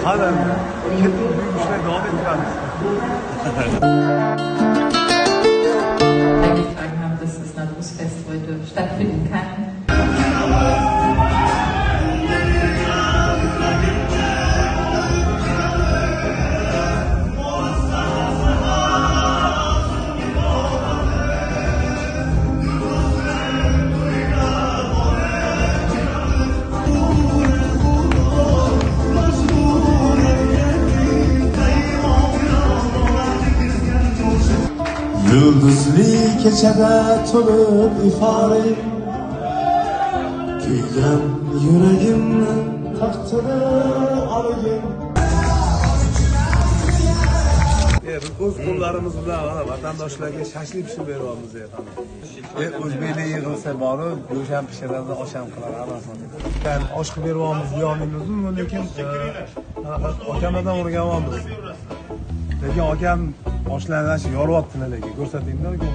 Hadi. Büyük işler devam ettiririz. Beigetragen haben, dass das Nahrungsfest heute stattfinden kann. Yıldızlı keçede tolup ifade Kuygan yüreğimden tahtını alayım O'z qo'llarimiz bilan vatandoshlarga shashlik pishirib beryapmiz efendim. O'zbeklar yig'ilsa borib, go'sht ham pishiradi, osh ham qiladi hammasi. Ben osh qilib beryapmiz deyolmaymizmi, lekin akamdan o'rganyapmiz. Lekin akam oshlardan yoryapti lekin ko'rsatinglar ekan.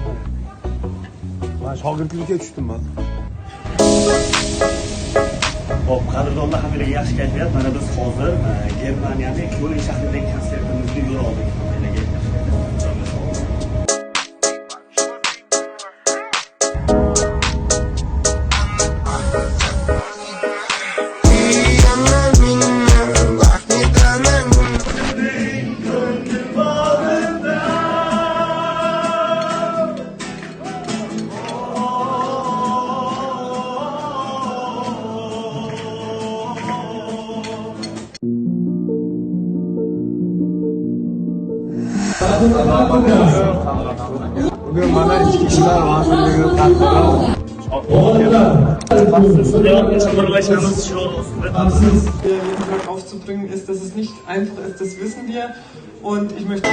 Men shogirdlikka tushdim men. Hop, qadrdonlar haqida yaxshi kayfiyat. Mana biz hozir Germaniyaning Köln shahridagi konsertimizga yo'l oldik. Bugün bana içki işler vazirliği katıldı. Aufzubringen ist, dass es nicht einfach ist, das wissen wir. Und ich möchte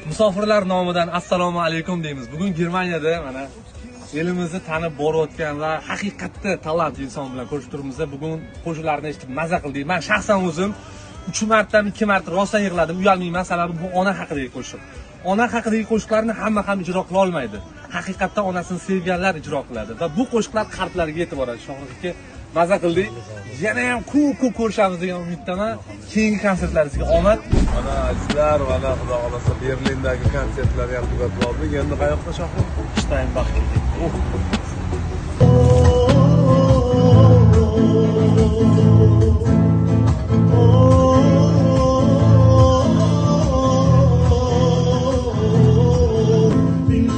Musofirlar nomidan assalomu alaykum deymiz. Bugun Germaniyada mana elimizni tanib borayotgan va haqiqatda talantli inson bilan ko'rishib turibmiz. Bugun qo'shiqlarni eshitib maza qildik. Men shaxsan o'zim 3 martami 2 marta rostdan yig'ladim. Uyalmayman, sababi bu ona haqidagi qo'shiq. Ona haqidagi qo'shiqlarni hamma ham ijro qila olmaydi. Haqiqatda onasini sevganlar ijro qiladi va bu qo'shiqlar qalblarga yetib boradi. Shohruxga maza qildik. Yana ham ko'p ko'rishamiz degan umiddaman. Keyingi konsertlaringizga omad. Mana sizlar mana xudo xolasa Berlindagi konsertlar ham tugatib oldik. Endi qayoqda Shohrux? Steinbach. Biz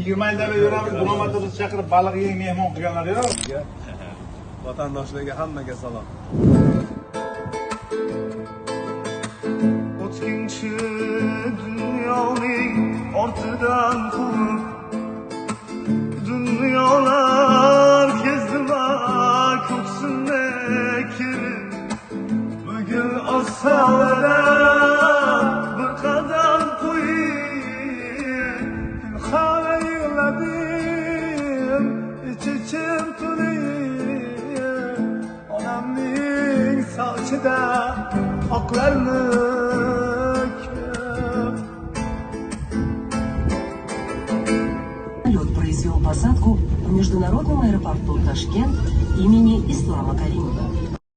20 yildan beri yuramiz, Buromatda biz chaqirib baliq yeng mehmon qilganlar yo'q. Vatandoshlarga hammaga salom. O'tkinchi dunyoning ortidan quvib dunyolar kezdimar ko'ksimga kirib bugun osmonlardan bir qadam qo'yib hali yig'ladim ich-ichim to'lib onamning sochida oqlarni Самолет произвел посадку в международном аэропорту Ташкент имени Ислама Каримова.